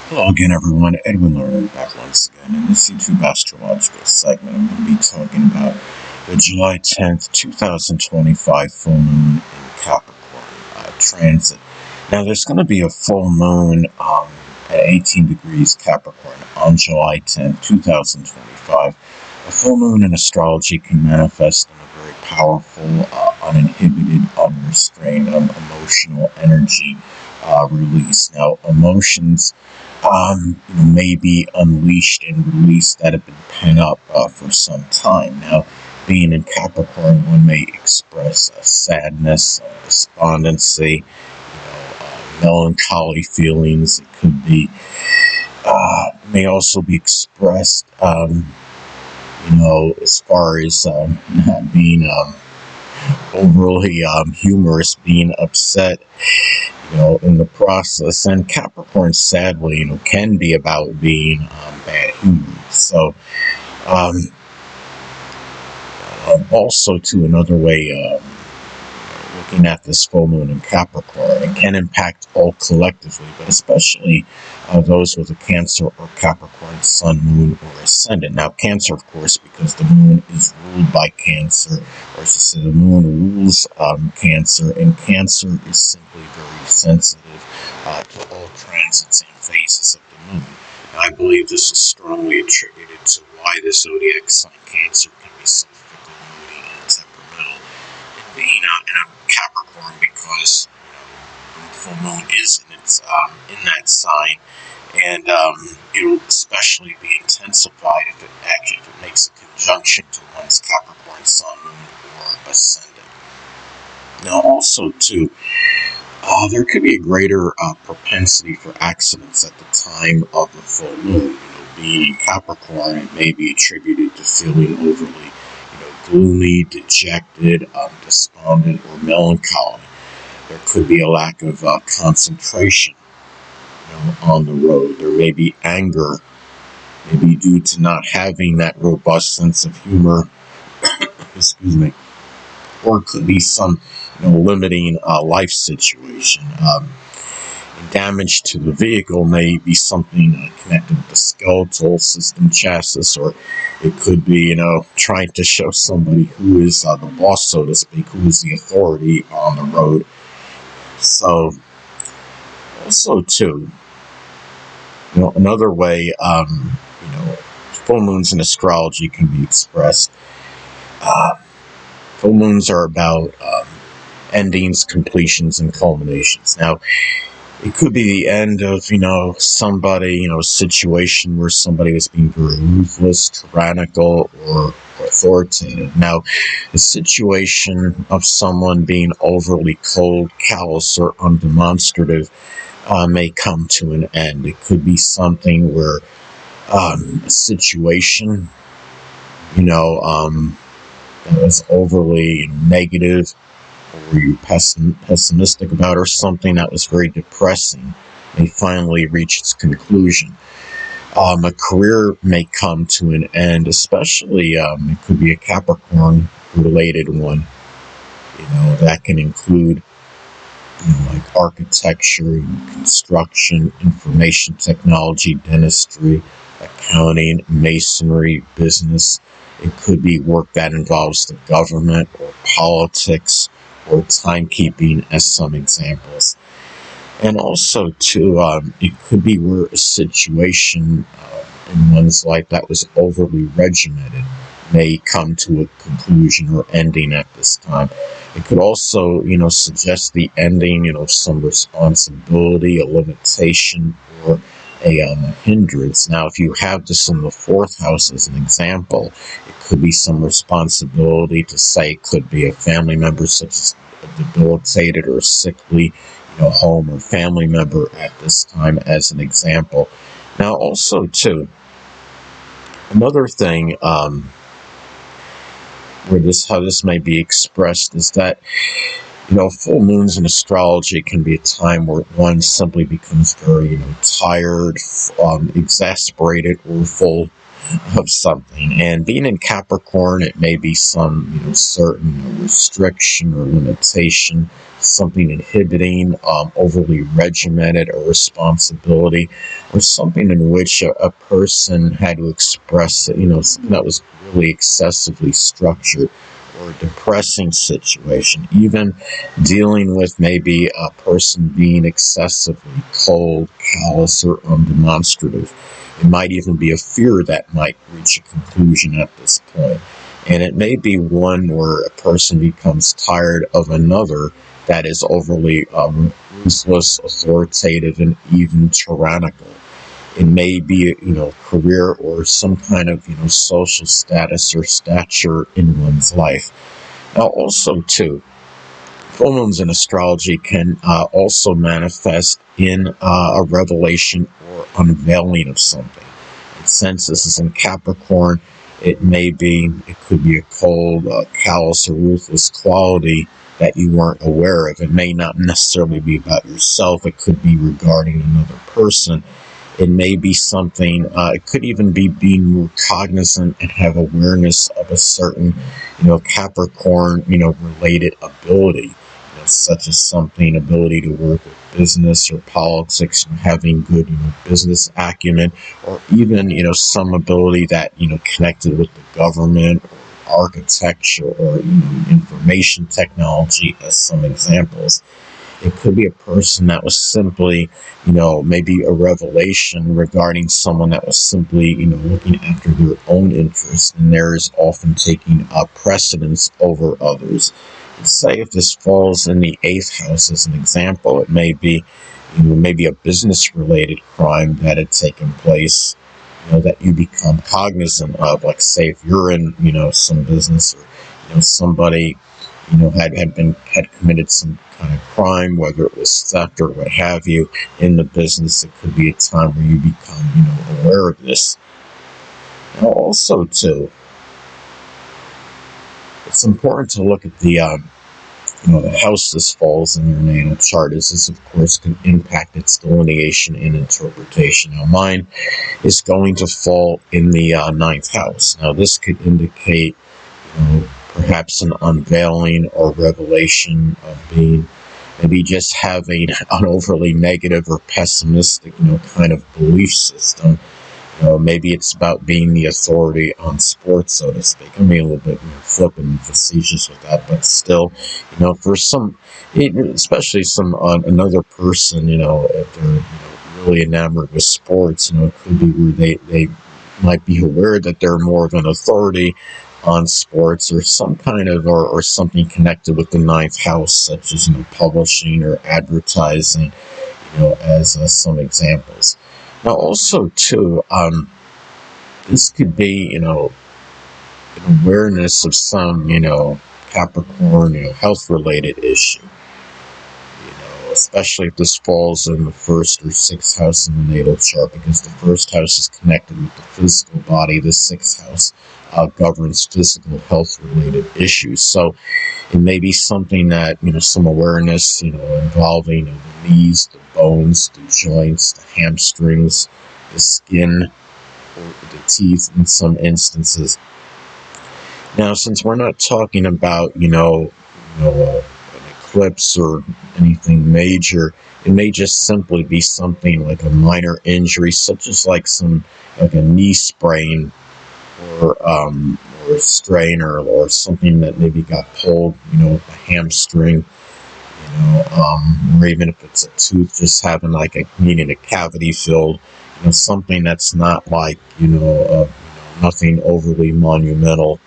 Hello again, everyone. Edwin Lerner back once again. In this YouTube astrological segment, I'm going to be talking about the July 10th, 2025 full moon in Capricorn transit. Now, there's going to be a full moon at 18 degrees Capricorn on July 10th, 2025. A full moon in astrology can manifest in a very powerful, uninhibited, unrestrained, emotional energy release. Now, emotions may be unleashed and released that have been pent up for some time. Now, being in Capricorn, one may express sadness, despondency, melancholy feelings. It could be, may also be expressed, as far as not being overly humorous, being upset, in the process. And Capricorn, sadly, can be about being bad humored. So, also, to another way, looking at this full moon in Capricorn, it can impact all collectively, but especially those with a Cancer or Capricorn sun, moon, or ascendant. Now, Cancer, of course, because the moon is ruled by Cancer, or as I say, the moon rules Cancer, and Cancer is simply very sensitive to all transits and phases of the moon. And I believe this is strongly attributed to why the zodiac sign Cancer can be so fickle, moody, and temperamental. And being in a Capricorn, because the full moon is in that sign, and it'll especially be intensified if it makes a conjunction to one's Capricorn sun, moon, or ascendant. Now, also too, there could be a greater propensity for accidents at the time of the full moon. Being in Capricorn, it may be attributed to feeling overly gloomy, dejected, despondent, or melancholy. There could be a lack of concentration on the road. There may be anger, maybe due to not having that robust sense of humor. Excuse me. Or it could be some limiting life situation. Damage to the vehicle may be something connected with the skeletal system, chassis, or it could be, trying to show somebody who is the boss, so to speak, who is the authority on the road. So, also too, another way, full moons in astrology can be expressed. Full moons are about endings, completions, and culminations. Now, it could be the end of, somebody, a situation where somebody was being very ruthless, tyrannical, or authoritative. Now, the situation of someone being overly cold, callous, or undemonstrative may come to an end. It could be something where a situation, that was overly negative, or you pessimistic about, or something that was very depressing may finally reach its conclusion. A career may come to an end, especially it could be a Capricorn related one. That can include like architecture, construction, information technology, dentistry, accounting, masonry, business. It could be work that involves the government or politics, or timekeeping, as some examples. And also, too, it could be where a situation in one's life that was overly regimented may come to a conclusion or ending at this time. It could also, suggest the ending, of some responsibility, a limitation, or a hindrance. Now, if you have this in the fourth house as an example, it could be some responsibility to say. It could be a family member such as a debilitated or sickly, home or family member at this time as an example. Now, also too, another thing how this may be expressed is that full moons in astrology can be a time where one simply becomes very tired, exasperated, or full of something. And being in Capricorn, it may be some certain restriction or limitation, something inhibiting, overly regimented, or responsibility, or something in which a person had to express, something that was really excessively structured, or a depressing situation, even dealing with maybe a person being excessively cold, callous, or undemonstrative. It might even be a fear that might reach a conclusion at this point. And it may be one where a person becomes tired of another that is overly ruthless, authoritative, and even tyrannical. It may be, career or some kind of, social status or stature in one's life. Now, also, too, full moons in astrology can also manifest in a revelation or unveiling of something. And since this is in Capricorn, it could be a cold, callous, or ruthless quality that you weren't aware of. It may not necessarily be about yourself. It could be regarding another person. It may be something, it could even be being more cognizant and have awareness of a certain, Capricorn, related ability, such as ability to work with business or politics, having good, business acumen, or even, some ability that, connected with the government or architecture or, information technology as some examples. It could be a person that was simply, maybe a revelation regarding someone that was simply, looking after their own interests, and theirs often taking precedence over others. Say if this falls in the 8th house as an example, it may be, maybe a business-related crime that had taken place, that you become cognizant of. Like, say if you're in, some business, or, somebody, had committed some kind of crime, whether it was theft or what have you, in the business, it could be a time where you become, aware of this. Now, also, too, it's important to look at the, the house this falls in your natal chart, as this, of course, can impact its delineation and interpretation. Now, mine is going to fall in the 9th house. Now, this could indicate, perhaps an unveiling or revelation of being, maybe just having an overly negative or pessimistic, kind of belief system. Maybe it's about being the authority on sports, so to speak. I mean, a little bit more flippant and facetious with that, but still, for some, especially another person, if they're really enamored with sports, it could be where they might be aware that they're more of an authority on sports, or some kind of, or something connected with the 9th house, such as, publishing or advertising, as some examples. Now, also, too, this could be, an awareness of some, Capricorn, health-related issue. Especially if this falls in the 1st or 6th house in the natal chart, because the 1st house is connected with the physical body. The 6th house governs physical health-related issues. So it may be something that, some awareness, involving the knees, the bones, the joints, the hamstrings, the skin, or the teeth in some instances. Now, since we're not talking about, an eclipse or anything major, it may just simply be something like a minor injury, such as like a knee sprain, or strain, or something that maybe got pulled, a hamstring, or even if it's a tooth just having needing a cavity filled, something that's not like, nothing overly monumental.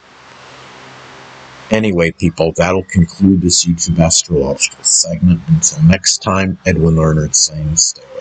Anyway, people, that'll conclude this YouTube astrological segment. Until next time, Edwin Leonard saying stay well.